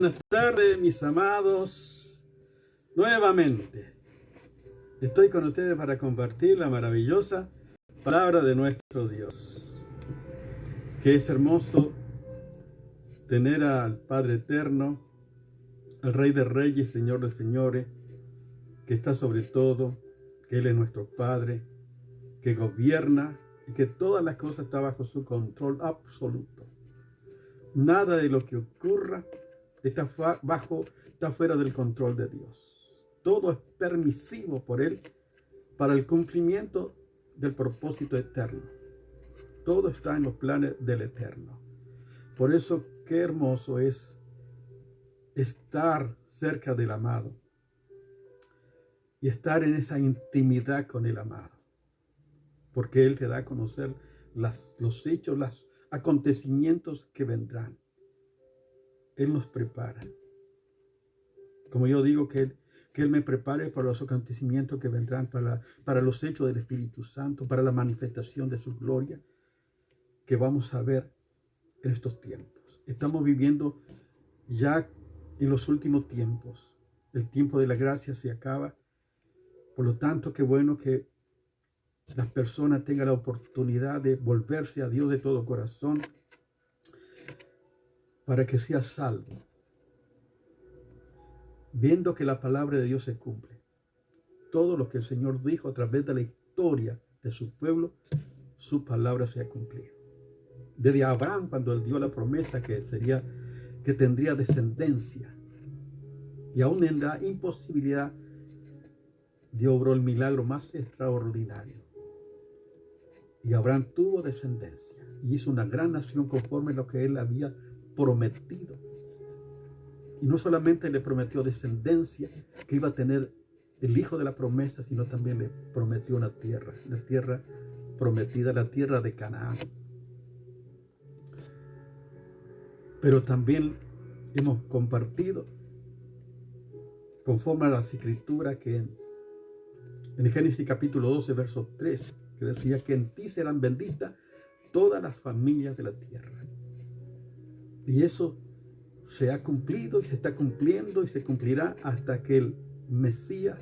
Buenas tardes, mis amados. Nuevamente estoy con ustedes para compartir la maravillosa palabra de nuestro Dios. Que es hermoso tener al Padre Eterno, al Rey de Reyes, Señor de Señores, que está sobre todo, que Él es nuestro Padre, que gobierna y que todas las cosas están bajo su control absoluto. Nada de lo que ocurra está fuera del control de Dios. Todo es permisivo por Él para el cumplimiento del propósito eterno. Todo está en los planes del Eterno. Por eso, qué hermoso es estar cerca del amado y estar en esa intimidad con el amado, porque Él te da a conocer los hechos, los acontecimientos que vendrán. Él nos prepara. Como yo digo, que Él me prepare para los acontecimientos que vendrán, para los hechos del Espíritu Santo, para la manifestación de su gloria que vamos a ver en estos tiempos. Estamos viviendo ya en los últimos tiempos. El tiempo de la gracia se acaba. Por lo tanto, qué bueno que las personas tengan la oportunidad de volverse a Dios de todo corazón para que sea salvo, viendo que la palabra de Dios se cumple. Todo lo que el Señor dijo a través de la historia de su pueblo, su palabra se ha cumplido. Desde Abraham, cuando Él dio la promesa que tendría descendencia, y aún en la imposibilidad, Dios obró el milagro más extraordinario. Y Abraham tuvo descendencia y hizo una gran nación conforme a lo que Él había prometido. Y no solamente le prometió descendencia, que iba a tener el hijo de la promesa, sino también le prometió una tierra, la tierra prometida, la tierra de Canaán. Pero también hemos compartido, conforme a las escrituras, que en Génesis capítulo 12, verso 3, que decía que en ti serán benditas todas las familias de la tierra. Y eso se ha cumplido y se está cumpliendo y se cumplirá hasta que el Mesías,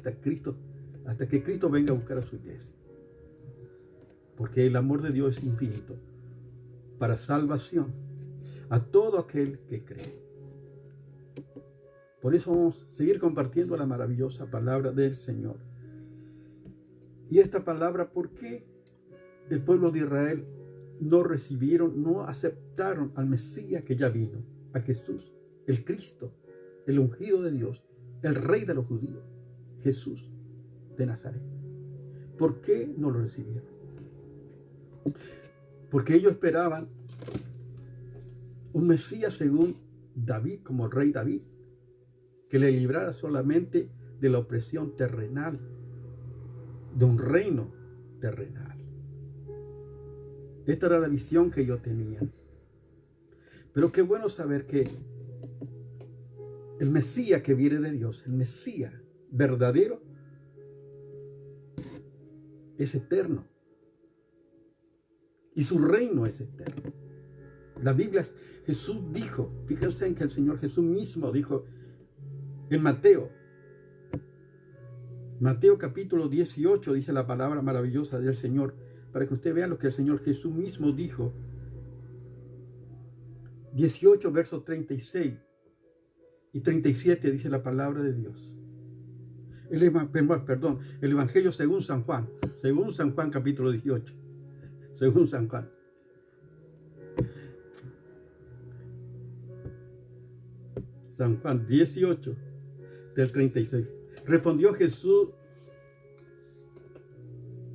hasta que Cristo venga a buscar a su iglesia. Porque el amor de Dios es infinito para salvación a todo aquel que cree. Por eso vamos a seguir compartiendo la maravillosa palabra del Señor. Y esta palabra, ¿por qué el pueblo de Israel no aceptaron al Mesías que ya vino, a Jesús, el Cristo, el ungido de Dios, el Rey de los judíos, Jesús de Nazaret? ¿Por qué no lo recibieron? Porque ellos esperaban un Mesías según David, como el rey David, que le librara solamente de la opresión terrenal, de un reino terrenal. Esta era la visión que yo tenía. Pero qué bueno saber que el Mesías que viene de Dios, el Mesías verdadero, es eterno. Y su reino es eterno. La Biblia, Jesús dijo, fíjense en que el Señor Jesús mismo dijo en Mateo capítulo 18, dice la palabra maravillosa del Señor, para que usted vea lo que el Señor Jesús mismo dijo. 18, versos 36 y 37 dice la palabra de Dios. El Evangelio según San Juan capítulo 18, según San Juan. San Juan 18, del 36. Respondió Jesús: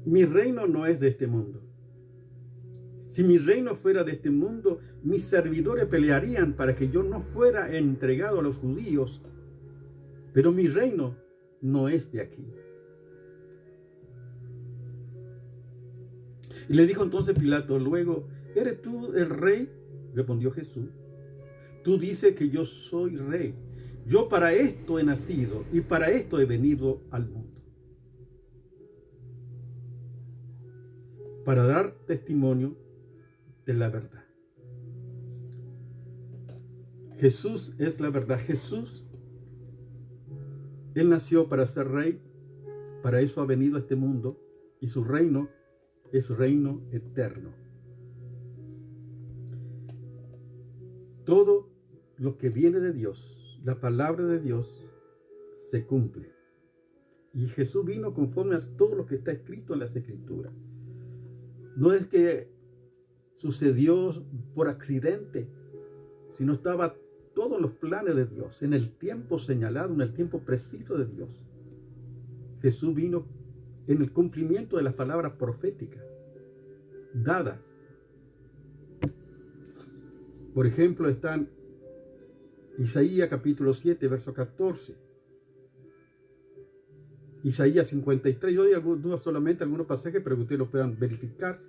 mi reino no es de este mundo. Si mi reino fuera de este mundo, mis servidores pelearían para que yo no fuera entregado a los judíos. Pero mi reino no es de aquí. Y le dijo entonces Pilato luego: ¿eres tú el rey? Respondió Jesús: tú dices que yo soy rey. Yo para esto he nacido y para esto he venido al mundo, para dar testimonio de la verdad. Jesús es la verdad. Jesús, Él nació para ser rey. Para eso ha venido a este mundo. Y su reino es reino eterno. Todo lo que viene de Dios, la palabra de Dios, se cumple. Y Jesús vino conforme a todo lo que está escrito en las Escrituras. No es que sucedió por accidente, sino estaba todos los planes de Dios, en el tiempo señalado, en el tiempo preciso de Dios. Jesús vino en el cumplimiento de las palabras proféticas dadas. Por ejemplo, están Isaías capítulo 7, verso 14. Isaías 53, yo doy solamente algunos pasajes para que ustedes lo puedan verificar.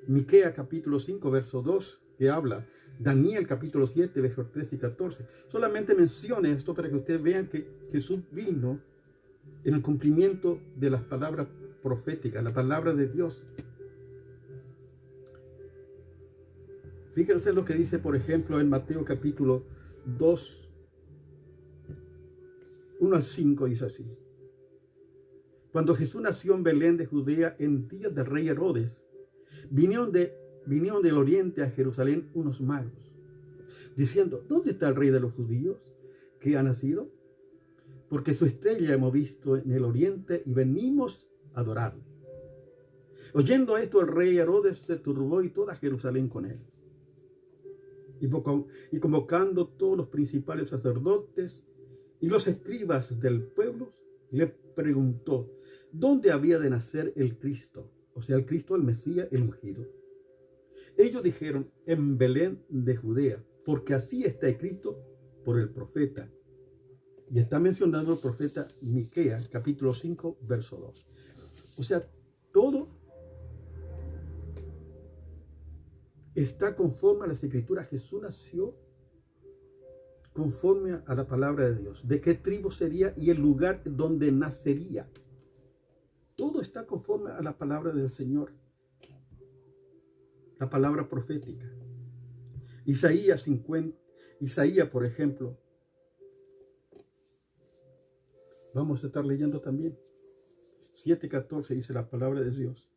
Miqueas capítulo 5, verso 2, que habla. Daniel capítulo 7, versos 13 y 14. Solamente mencione esto para que ustedes vean que Jesús vino en el cumplimiento de las palabras proféticas, la palabra de Dios. Fíjense lo que dice, por ejemplo, en Mateo capítulo 2, 1 al 5, dice así. Cuando Jesús nació en Belén de Judea en días del rey Herodes, vinieron del oriente a Jerusalén unos magos, diciendo, ¿dónde está el rey de los judíos que ha nacido? Porque su estrella hemos visto en el oriente y venimos a adorarle. Oyendo esto, el rey Herodes se turbó y toda Jerusalén con él. Y convocando todos los principales sacerdotes y los escribas del pueblo, le preguntó, ¿dónde había de nacer el Cristo? O sea, el Cristo, el Mesías, el ungido. Ellos dijeron, en Belén de Judea, porque así está escrito por el profeta. Y está mencionando el profeta Miqueas, capítulo 5, verso 2. O sea, todo está conforme a las Escrituras. Jesús nació conforme a la palabra de Dios. ¿De qué tribu sería y el lugar donde nacería? Todo está conforme a la palabra del Señor. La palabra profética. Isaías 50, Isaías, por ejemplo, vamos a estar leyendo también. 7:14 dice la palabra de Dios.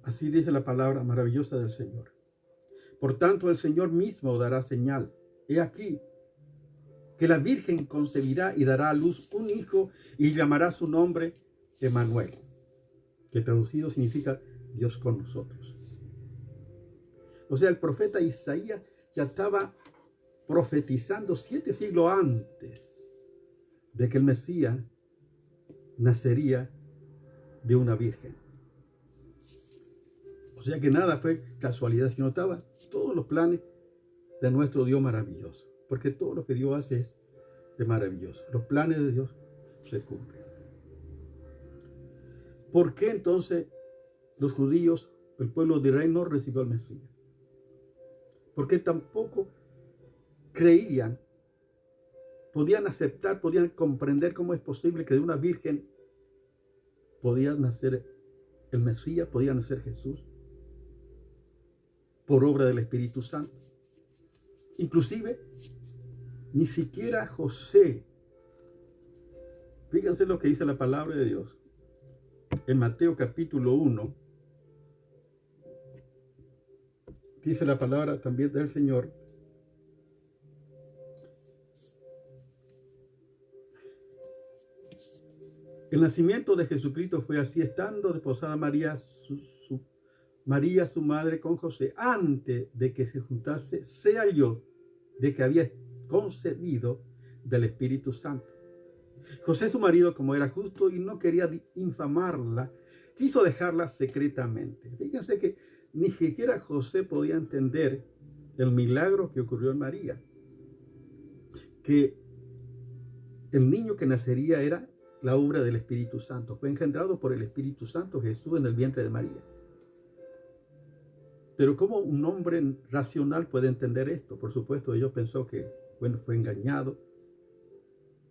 Así dice la palabra maravillosa del Señor. Por tanto, el Señor mismo dará señal. He aquí que la Virgen concebirá y dará a luz un hijo y llamará su nombre Emmanuel, que traducido significa Dios con nosotros. O sea, el profeta Isaías ya estaba profetizando 7 siglos antes de que el Mesías nacería de una virgen. O sea que nada fue casualidad, sino estaban todos los planes de nuestro Dios maravilloso. Porque todo lo que Dios hace es de maravilloso. Los planes de Dios se cumplen. ¿Por qué entonces los judíos, el pueblo de Israel, no recibió al Mesías? Porque tampoco creían, podían aceptar, podían comprender cómo es posible que de una virgen podía nacer el Mesías, podía nacer Jesús, por obra del Espíritu Santo. Inclusive, ni siquiera José. Fíjense lo que dice la palabra de Dios. En Mateo capítulo 1, dice la palabra también del Señor. El nacimiento de Jesucristo fue así, estando desposada María, su madre, con José. Antes de que se juntase, se halló de que había concebido del Espíritu Santo. José, su marido, como era justo y no quería infamarla, quiso dejarla secretamente. Fíjense que ni siquiera José podía entender el milagro que ocurrió en María. Que el niño que nacería era la obra del Espíritu Santo. Fue engendrado por el Espíritu Santo Jesús en el vientre de María. Pero ¿cómo un hombre racional puede entender esto? Por supuesto, ella pensó que, bueno, fue engañado,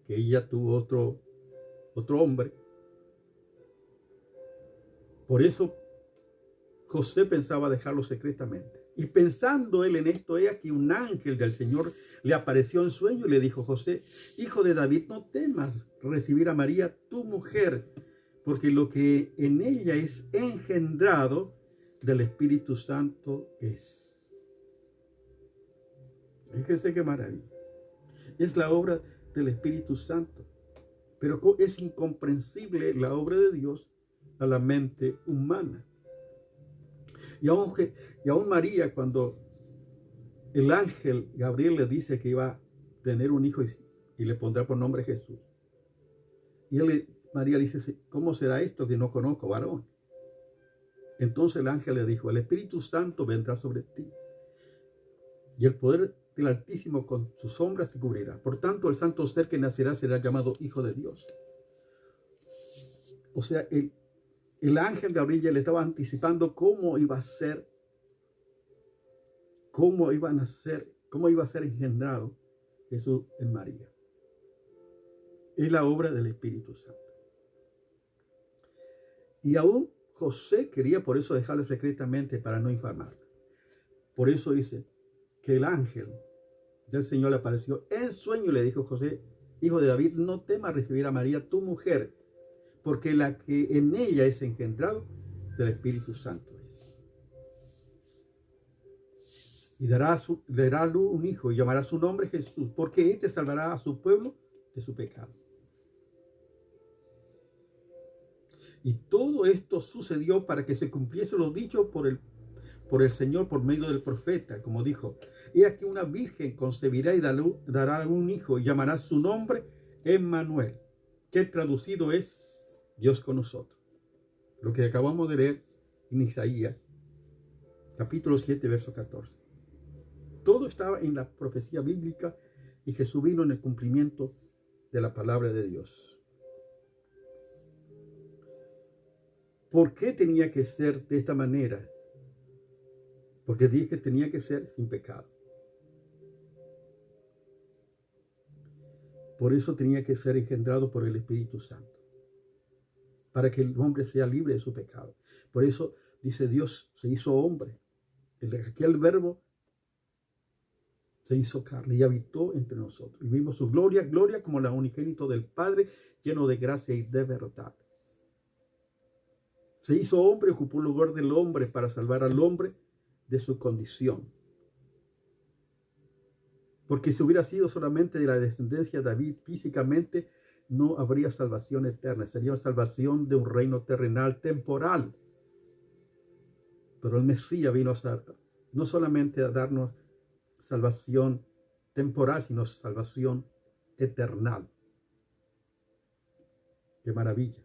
que ella tuvo otro hombre. Por eso José pensaba dejarlo secretamente. Y pensando él en esto, he aquí un ángel del Señor le apareció en sueño y le dijo: José, hijo de David, no temas recibir a María, tu mujer, porque lo que en ella es engendrado del Espíritu Santo es. Fíjense qué maravilla. Es la obra del Espíritu Santo. Pero es incomprensible la obra de Dios a la mente humana. Y aún María, cuando el ángel Gabriel le dice que iba a tener un hijo y le pondrá por nombre Jesús. Y María le dice: ¿cómo será esto que no conozco varón? Entonces el ángel le dijo: el Espíritu Santo vendrá sobre ti, y el poder del Altísimo con sus sombras te cubrirá. Por tanto, el santo ser que nacerá será llamado Hijo de Dios. O sea, el ángel Gabriel ya le estaba anticipando cómo iba a ser, cómo iba a ser engendrado Jesús en María. Es la obra del Espíritu Santo. Y aún José quería por eso dejarle secretamente para no infamarla. Por eso dice que el ángel del Señor le apareció en sueño y le dijo: José, hijo de David, no temas recibir a María, tu mujer, porque la que en ella es engendrado del Espíritu Santo es. Y le dará a luz un hijo y llamará su nombre Jesús, porque éste salvará a su pueblo de su pecado. Y todo esto sucedió para que se cumpliese lo dicho por el Señor por medio del profeta, como dijo: he aquí una virgen concebirá y dará un hijo y llamará su nombre Emmanuel, que traducido es Dios con nosotros. Lo que acabamos de leer en Isaías, capítulo 7, verso 14. Todo estaba en la profecía bíblica y Jesús vino en el cumplimiento de la palabra de Dios. ¿Por qué tenía que ser de esta manera? Porque dije que tenía que ser sin pecado. Por eso tenía que ser engendrado por el Espíritu Santo, para que el hombre sea libre de su pecado. Por eso dice: Dios se hizo hombre. Aquel verbo se hizo carne y habitó entre nosotros. Y vimos su gloria, gloria como la unigénito del Padre, lleno de gracia y de verdad. Se hizo hombre, ocupó el lugar del hombre para salvar al hombre de su condición. Porque si hubiera sido solamente de la descendencia de David físicamente, no habría salvación eterna. Sería salvación de un reino terrenal, temporal. Pero el Mesías vino no solamente a darnos salvación temporal, sino salvación eternal. ¡Qué maravilla!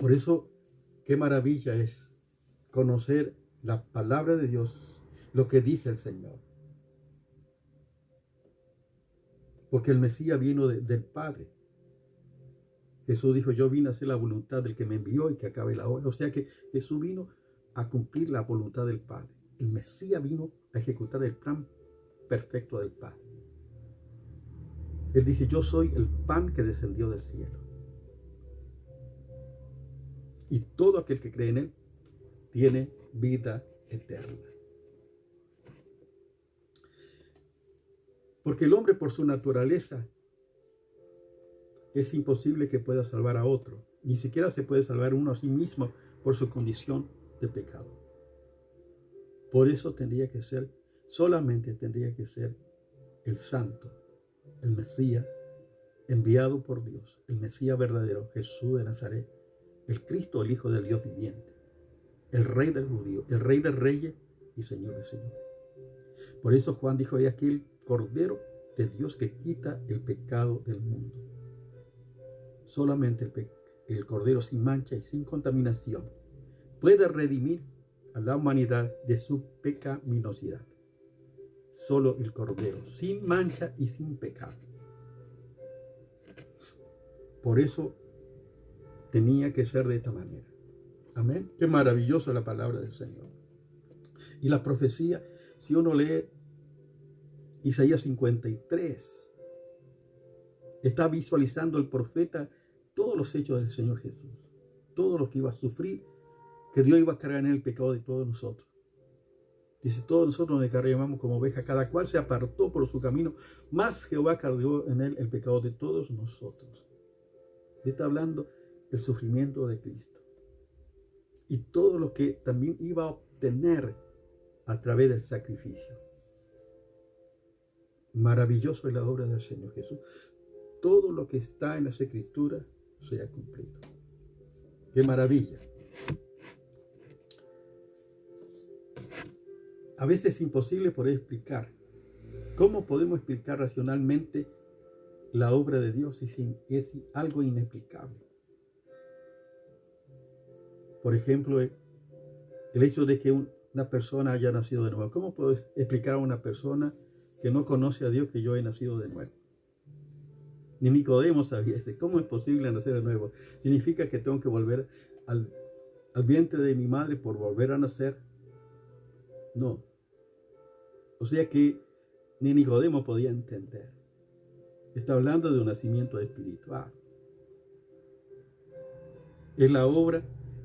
Por eso, qué maravilla es conocer la palabra de Dios, lo que dice el Señor. Porque el Mesías vino del Padre. Jesús dijo: yo vine a hacer la voluntad del que me envió y que acabe la obra. O sea que Jesús vino a cumplir la voluntad del Padre. El Mesías vino a ejecutar el plan perfecto del Padre. Él dice: yo soy el pan que descendió del cielo. Y todo aquel que cree en él tiene vida eterna. Porque el hombre, por su naturaleza, es imposible que pueda salvar a otro. Ni siquiera se puede salvar uno a sí mismo por su condición de pecado. Por eso solamente tendría que ser el Santo, el Mesías enviado por Dios, el Mesías verdadero, Jesús de Nazaret, el Cristo, el Hijo del Dios viviente, el Rey del judío, el Rey de reyes y Señor de señores. Por eso Juan dijo: he aquí el Cordero de Dios que quita el pecado del mundo. Solamente el Cordero sin mancha y sin contaminación puede redimir a la humanidad de su pecaminosidad. Solo el Cordero, sin mancha y sin pecado. Por eso tenía que ser de esta manera. Amén. Qué maravillosa la palabra del Señor. Y la profecía, si uno lee Isaías 53, está visualizando el profeta todos los hechos del Señor Jesús, todo lo que iba a sufrir que Dios iba a cargar en él el pecado de todos nosotros. Dice, todos nosotros nos descargamos como ovejas, cada cual se apartó por su camino, mas Jehová cargó en él el pecado de todos nosotros. Y está hablando del sufrimiento de Cristo. Y todo lo que también iba a obtener a través del sacrificio. Maravilloso es la obra del Señor Jesús. Todo lo que está en las Escrituras se ha cumplido. ¡Qué maravilla! A veces es imposible poder explicar. ¿Cómo podemos explicar racionalmente la obra de Dios si es algo inexplicable? Por ejemplo, el hecho de que una persona haya nacido de nuevo. ¿Cómo puedo explicar a una persona que no conoce a Dios que yo he nacido de nuevo? Ni Nicodemo sabía eso. ¿Cómo es posible nacer de nuevo? ¿Significa que tengo que volver al vientre de mi madre por volver a nacer? No. O sea que ni Nicodemo podía entender. Está hablando de un nacimiento espiritual. Es la obra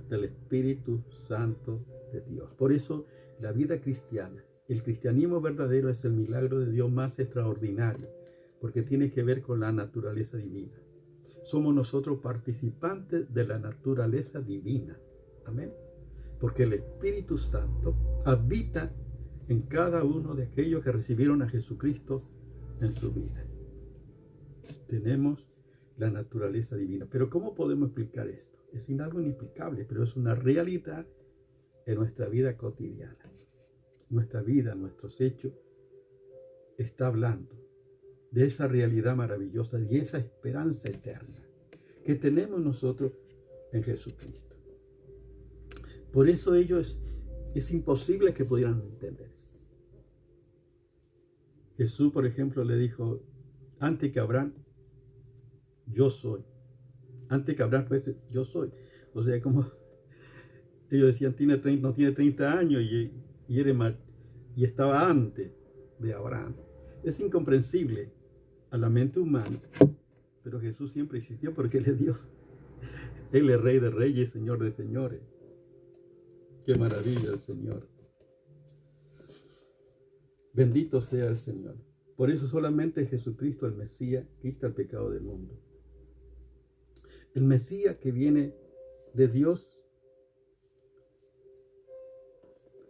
del Espíritu Santo de Dios. Por eso la vida cristiana, el cristianismo verdadero es el milagro de Dios más extraordinario, porque tiene que ver con la naturaleza divina. Somos nosotros participantes de la naturaleza divina. Amén. Porque el Espíritu Santo habita en cada uno de aquellos que recibieron a Jesucristo en su vida. Tenemos la naturaleza divina. Pero ¿cómo podemos explicar esto? Es algo inexplicable, pero es una realidad en nuestra vida cotidiana. Nuestra vida, nuestros hechos, está hablando de esa realidad maravillosa y esa esperanza eterna que tenemos nosotros en Jesucristo. Por eso ellos es imposible que pudieran entender. Jesús, por ejemplo, le dijo, antes que Abraham, yo soy. Antes que Abraham fuese, yo soy. O sea, como ellos decían, no tiene 30 años y estaba antes de Abraham. Es incomprensible a la mente humana, pero Jesús siempre existió porque Él es Dios. Él es Rey de Reyes, Señor de Señores. ¡Qué maravilla el Señor! Bendito sea el Señor. Por eso solamente Jesucristo, el Mesías, quita el pecado del mundo. El Mesías que viene de Dios.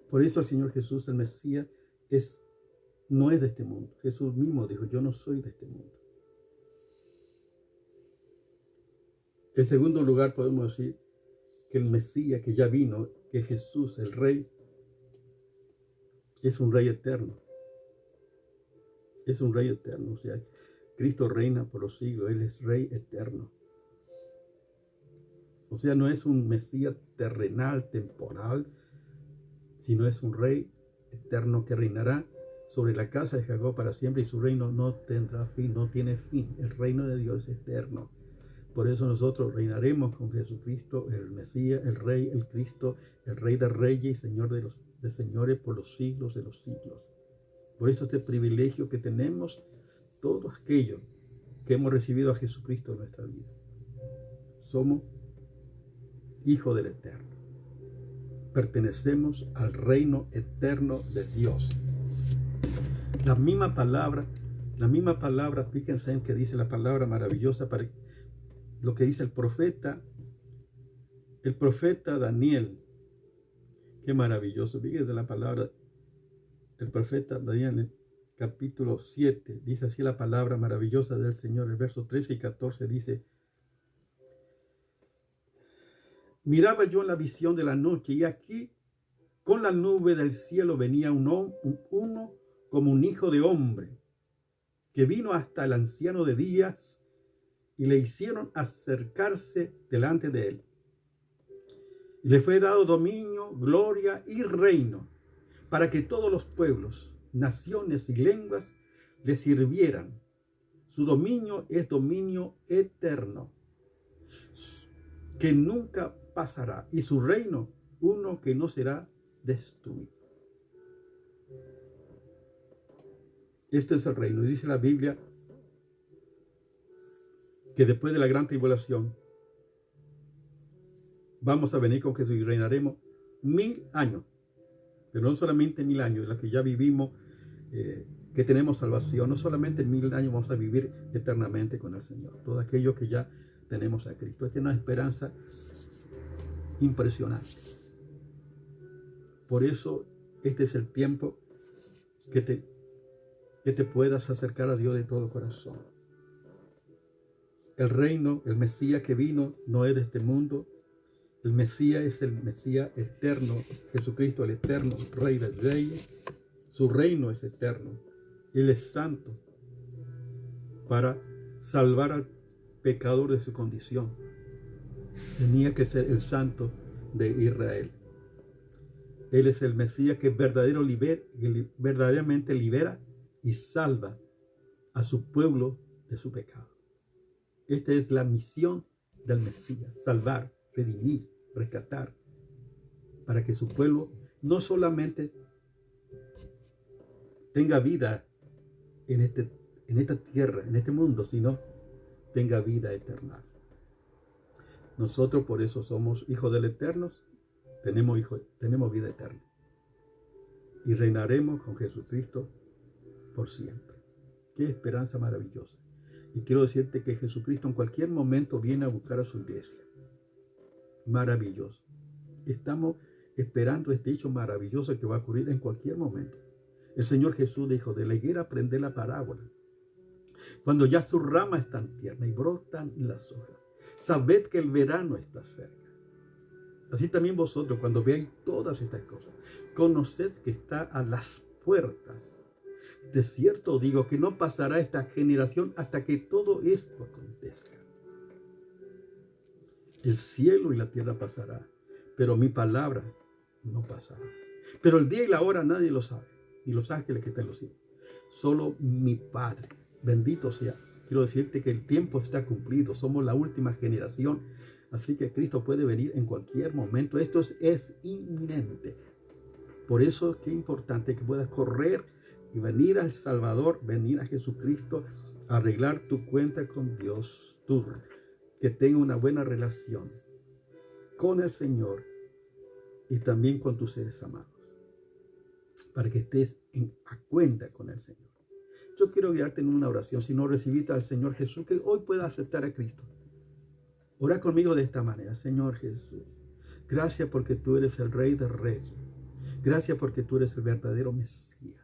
Por eso el Señor Jesús, el Mesías, no es de este mundo. Jesús mismo dijo, yo no soy de este mundo. En segundo lugar, podemos decir que el Mesías que ya vino, que Jesús, el Rey, es un Rey eterno. Es un Rey eterno. O sea, Cristo reina por los siglos. Él es Rey eterno. O sea, no es un Mesías terrenal, temporal, sino es un Rey eterno que reinará sobre la casa de Jacob para siempre y su reino no tendrá fin, no tiene fin. El reino de Dios es eterno. Por eso nosotros reinaremos con Jesucristo, el Mesías, el Rey, el Cristo, el Rey de Reyes y Señor de señores por los siglos de los siglos. Por eso este privilegio que tenemos todos aquellos que hemos recibido a Jesucristo en nuestra vida. Somos hijos del Eterno. Pertenecemos al reino eterno de Dios. La misma palabra, fíjense en que dice la palabra maravillosa para lo que dice el profeta Daniel. Qué maravilloso. Fíjense la palabra del profeta Daniel, capítulo 7. Dice así la palabra maravillosa del Señor. El verso 13 y 14 dice, miraba yo en la visión de la noche y aquí con la nube del cielo venía uno como un hijo de hombre, que vino hasta el anciano de días y le hicieron acercarse delante de él. Y le fue dado dominio, gloria y reino, para que todos los pueblos, naciones y lenguas le sirvieran. Su dominio es dominio eterno, que nunca pasará, y su reino uno que no será destruido. Este es el reino. Dice la Biblia que después de la gran tribulación vamos a venir con Jesús y reinaremos 1000 años. Pero no solamente 1000 años, los que ya vivimos, que tenemos salvación. No solamente 1000 años vamos a vivir eternamente con el Señor. Todos aquellos que ya tenemos a Cristo. Esta es una esperanza impresionante. Por eso este es el tiempo que te puedas acercar a Dios de todo corazón. El reino, el Mesías que vino, no es de este mundo. El Mesías es el Mesías eterno, Jesucristo el eterno, Rey de Reyes. Su reino es eterno. Él es santo para salvar al pecador de su condición. Tenía que ser el santo de Israel. Él es el Mesías que verdaderamente libera y salva a su pueblo de su pecado. Esta es la misión del Mesías: salvar, redimir, rescatar, para que su pueblo no solamente tenga vida en esta tierra, en este mundo, sino tenga vida eterna. Nosotros por eso somos hijos del Eterno, tenemos vida eterna y reinaremos con Jesucristo por siempre. Qué esperanza maravillosa. Y quiero decirte que Jesucristo en cualquier momento viene a buscar a su iglesia. Maravilloso. Estamos esperando este hecho maravilloso que va a ocurrir en cualquier momento. El Señor Jesús dijo: de la higuera aprended la parábola. Cuando ya sus ramas están tiernas y brotan las hojas, sabed que el verano está cerca. Así también vosotros, cuando veáis todas estas cosas, conoced que está a las puertas. De cierto digo que no pasará esta generación hasta que todo esto acontezca. El cielo y la tierra pasará, pero mi palabra no pasará. Pero el día y la hora nadie lo sabe, ni los ángeles que están en los cielos. Solo mi Padre, bendito sea. Quiero decirte que el tiempo está cumplido, somos la última generación, así que Cristo puede venir en cualquier momento. Esto es inminente. Por eso es que es importante que puedas correr y venir al Salvador, venir a Jesucristo, arreglar tu cuenta con Dios, que tenga una buena relación con el Señor y también con tus seres amados, para que estés a cuenta con el Señor. Yo quiero guiarte en una oración. Si no recibiste al Señor Jesús, que hoy puedas aceptar a Cristo. Ora conmigo de esta manera: Señor Jesús, gracias porque tú eres el Rey de Reyes. Gracias porque tú eres el verdadero Mesías.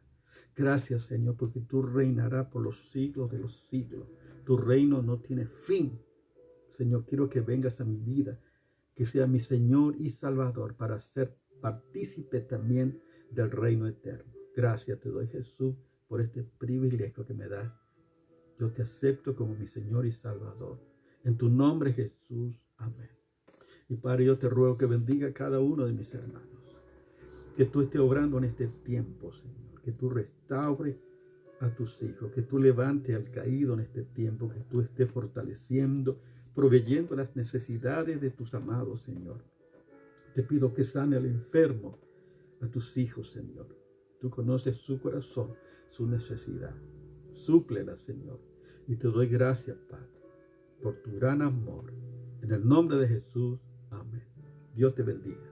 Gracias, Señor, porque tú reinarás por los siglos de los siglos. Tu reino no tiene fin. Señor, quiero que vengas a mi vida, que sea mi Señor y Salvador, para ser partícipe también del reino eterno. Gracias te doy, Jesús, por este privilegio que me das. Yo te acepto como mi Señor y Salvador. En tu nombre, Jesús. Amén. Y Padre, yo te ruego que bendiga a cada uno de mis hermanos. Que tú estés obrando en este tiempo, Señor. Que tú restaures a tus hijos. Que tú levantes al caído en este tiempo. Que tú estés fortaleciendo, proveyendo las necesidades de tus amados, Señor. Te pido que sane al enfermo, a tus hijos, Señor. Tú conoces su corazón, su necesidad. Súplela, Señor. Y te doy gracias, Padre, por tu gran amor. En el nombre de Jesús. Amén. Dios te bendiga.